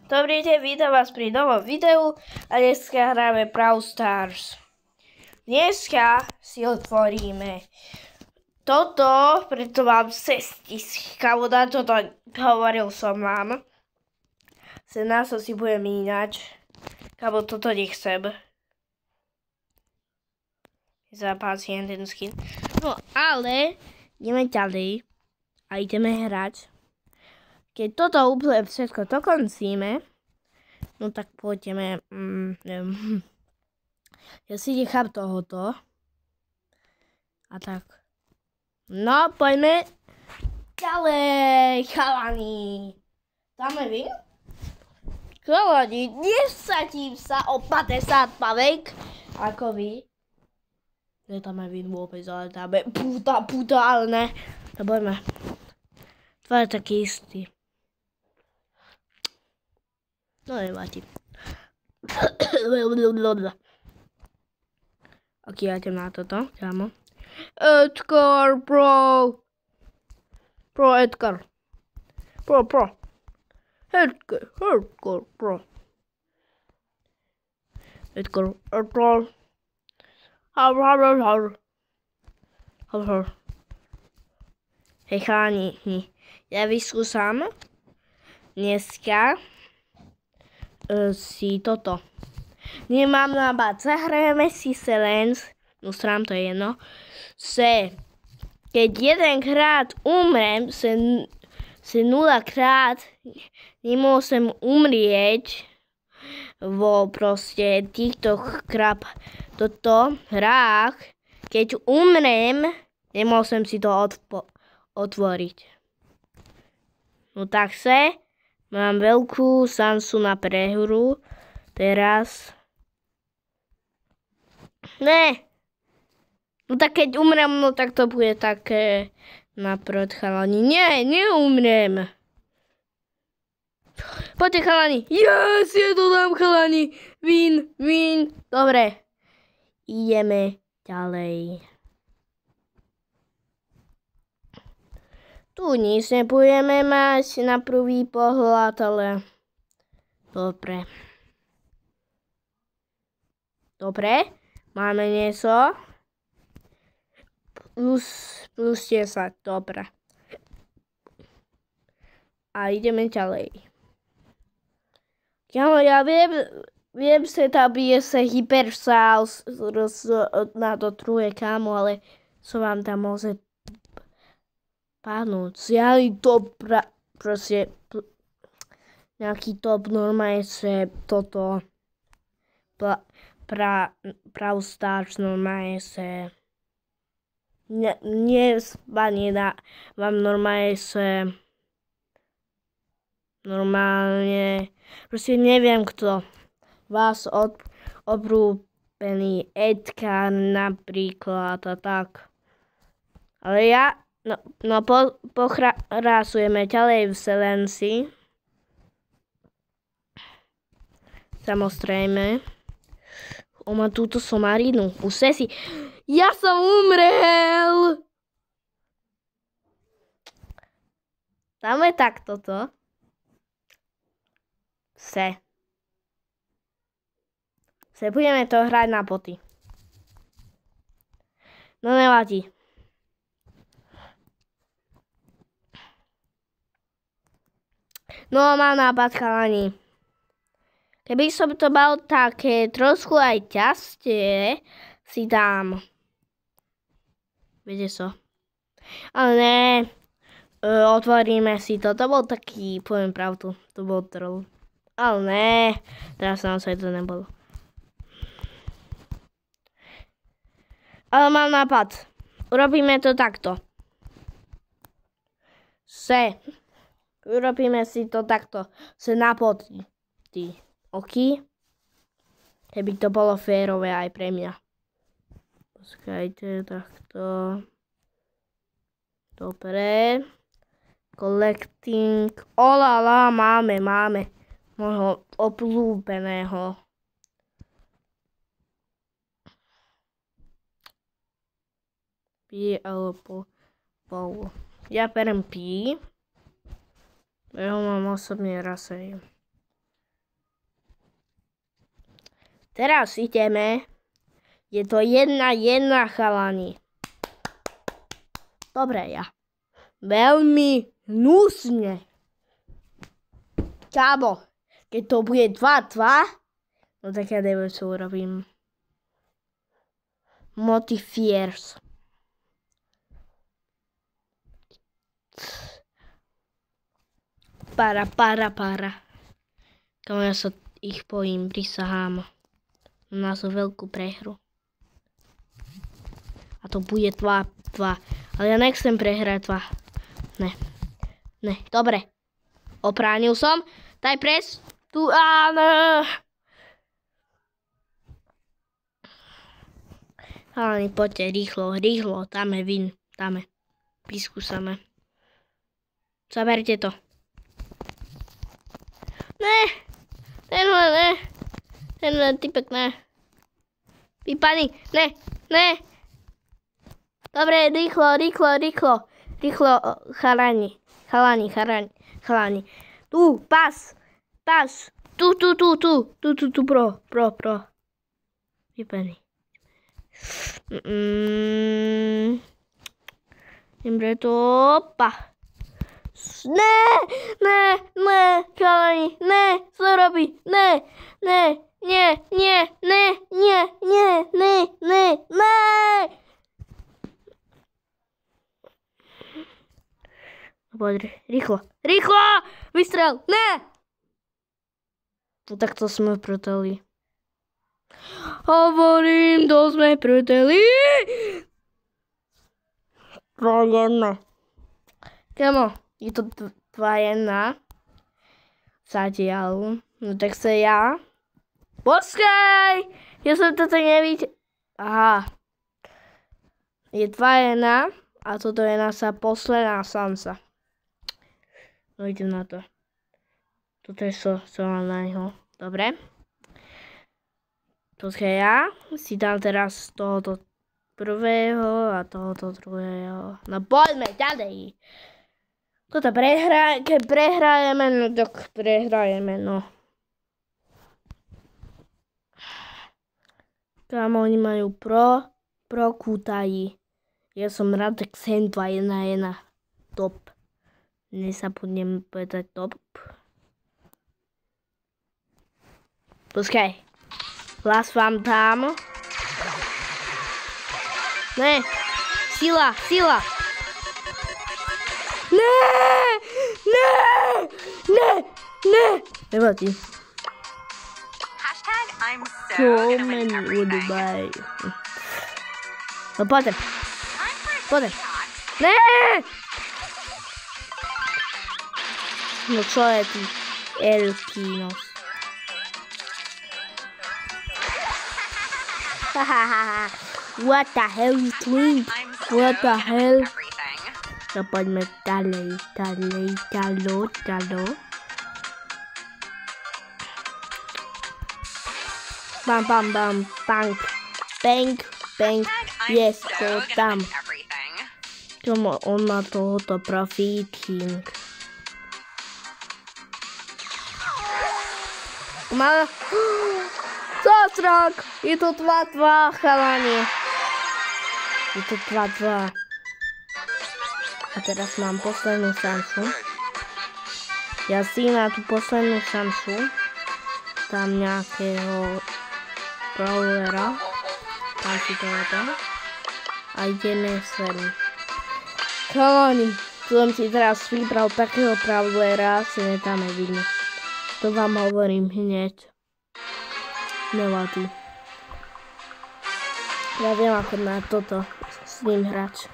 Dobrý deň, vítam vás pri novom videu a dneska hráme Brawl Stars. Dneska si otvoríme toto, preto mám sestiska, na toto hovoril som vám. Na to si budem míňať, kabo toto nechcem. Zapásím ten skin. No ale ideme ďalej a ideme hrať. Keď toto úplne všetko dokoncíme, no tak pôjdeme, neviem, ja si nechám tohoto. A tak. No, poďme ďalej, chalani. Dáme vy? Chalani, nesadím sa o 50 pavek, ako vy. Nedáme vy vôbec, ale dáme puta, ale ne. No poďme. To je taký istý. No nevadí. Ok, ja idem na toto, kámo. Edgar, bro. Bro, Edgar. Bro. Edgar, bro. Edgar. Hej, chalani, ja vyskúšam dneska si toto. Nemám nápad, zahrajeme si Silence, no srám to je jedno, keď jedenkrát umrem, se 0-krát nemôžem umrieť vo proste týchto hrách, keď umrem, nemôžem si to otvoriť. No tak mám veľkú šancu na prehru. Teraz. Ne. No tak keď umrem, no tak to bude také naprot, chalani. Nie, neumrem. Poďte, chalani. Yes, je to tam, chalani. Win. Dobre. Ideme ďalej. Tu nič nebudeme mať na prvý pohľad, ale dobre. Dobre, máme niečo. Plus 10, dobre. A ideme ďalej. Ja viem že tam je sa hypersál na to druhé, kámo, ale co vám tam môže padnúť. Zjali top, proste nejaký top normálne, že toto Brawl Stars normálne, že vám normálne, že normálne, proste neviem kto. Vás obrúbený Edgar napríklad a tak. Ale ja pokračujeme ďalej v Silenci. Samozrejme. On má túto somarinu. Už si. Ja som umrel! Dáme tak toto. Budeme to hrať na boty. No nevadí. No mám nápad, chalani. Keby som to mal také trošku aj ťažšie, si dám. Viete čo? Ale ne. Otvoríme si to. To bol taký, poviem pravdu, to bol troll. Ale ne. Teraz naozaj to nebolo. Ale mám nápad. Urobíme to takto. Urobíme si to takto. Na poti. OK? Keby to bolo férové aj pre mňa. Počkajte, takto. Dobre. Collecting. Olala, máme. Môjho obľúbeného. P alebo Paul. Ja berem P. Ja ho mám osobne rasej. Teraz ideme. Je to 1-1, chalani. Dobre, ja. Veľmi hnusne. Kámo, keď to bude 2-2, no tak ja neviem, čo urobím. Motifiers. Para. Kámo, ja sa ich bojím, prisahám. Na so veľkú prehru. A to bude 2-2. Ale ja nechcem prehrať 2. Ne, dobre. Opránil som. Daj pres. Tu, áno. Halani, poďte, rýchlo. Dáme vin. Dáme. Vyskúsame. Zaberte to. Ne. Ten typek, ne. Vypadni. Ne. Dobre, rýchlo. Chalani. Tu, pas. Tu, pro. Vypadni. Dobre, to, opa. Ne, chalani, ne, co robí, ne. Poďme, rýchlo, vystrel, ne! No tak to sme proteli. Hovorím, to sme proteli. Kámo, je to 2-1. Zatiaľ. No tak sa ja. Počkaj! Ja som toto nevidel. Aha. Je 2-1 a toto je naša posledná šanca. No idem na to. Toto je čo na neho. Dobre. Počkaj, ja si dám teraz tohoto prvého a tohoto druhého. No poďme ďalej. Toto keď prehrajeme, no tak prehrajeme, no. Kámo, oni majú pro kútají. Ja som rád, tak sem 2-1-1. Top. Nezabudnem povedať top. Počkaj. Hlas vám dám. Ne. Sila. Ne. Nevadí. So many goodbye. No poďme. Ne! No čo je ty? Elkinos. What the hell you doing? What the hell? No poďme ďalej. Bam, bang, yes, to tam. Tomu on má tohoto profiting. Má... Zázrak! Je to 2-2, chalani. Je to 2-2. A teraz mám poslednú šancu. Ja si na tú poslednú šancu dám nejakého brawlera. Tam si tohoto. A ideme sem. Chalani, som si teraz vybral takého brawlera, si nedáme vidno. To vám hovorím hneď. Nevadí. Ja viem ako na toto s ním hrať.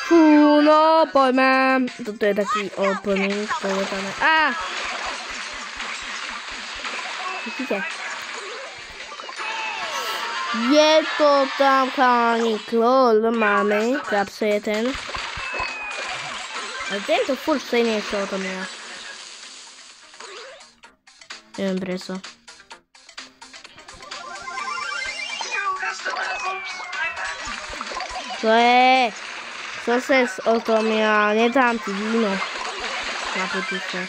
Fú, no poďme. Toto je taký opening, povedané. Vidíte? Je to tam, chalani, klol máme, kapse je ten. Ale tento furt stejnejšie o tom ja. Neviem preso. Čo je? Co ses o tom ja? Nedám ti víno. Na potice.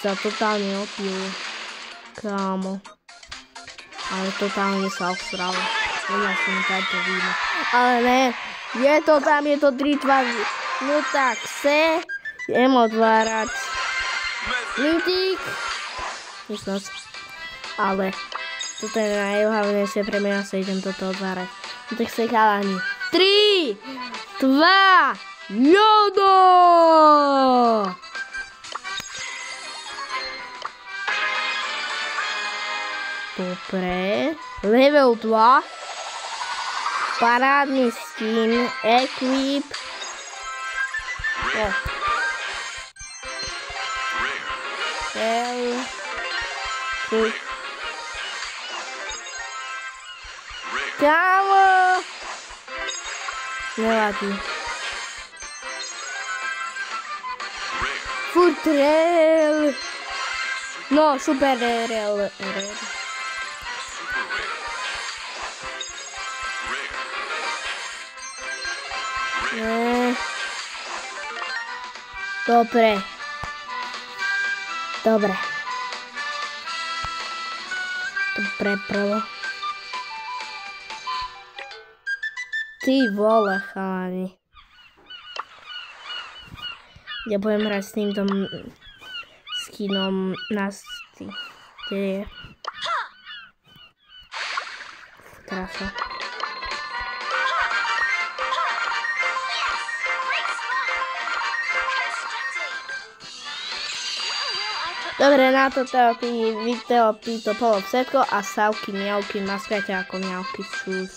Sa totálne opil. Kámo. Ale totálne sa osral. Ja som tento víno. Ale ne, je to 3-2. No tak se idem otvárať. Mytik. Myšnosť. Ale toto je najhlavnejšie pre mňa, sa idem toto otvárať. No tak sa chalani. 3, 2, jodo! Dobre. Level 2. Parádny skin. Equip. Kámo! Nevadí. Furt rel. No, super rel. Ne. Dobre. Dobre, prvo. Ty vole, chalani. Ja budem hrať s týmto skinom na sty. Kde je? Trafa. Dobre, na toto video to bolo všetko a savky, mňauky, maskajte ako mňauky, čus.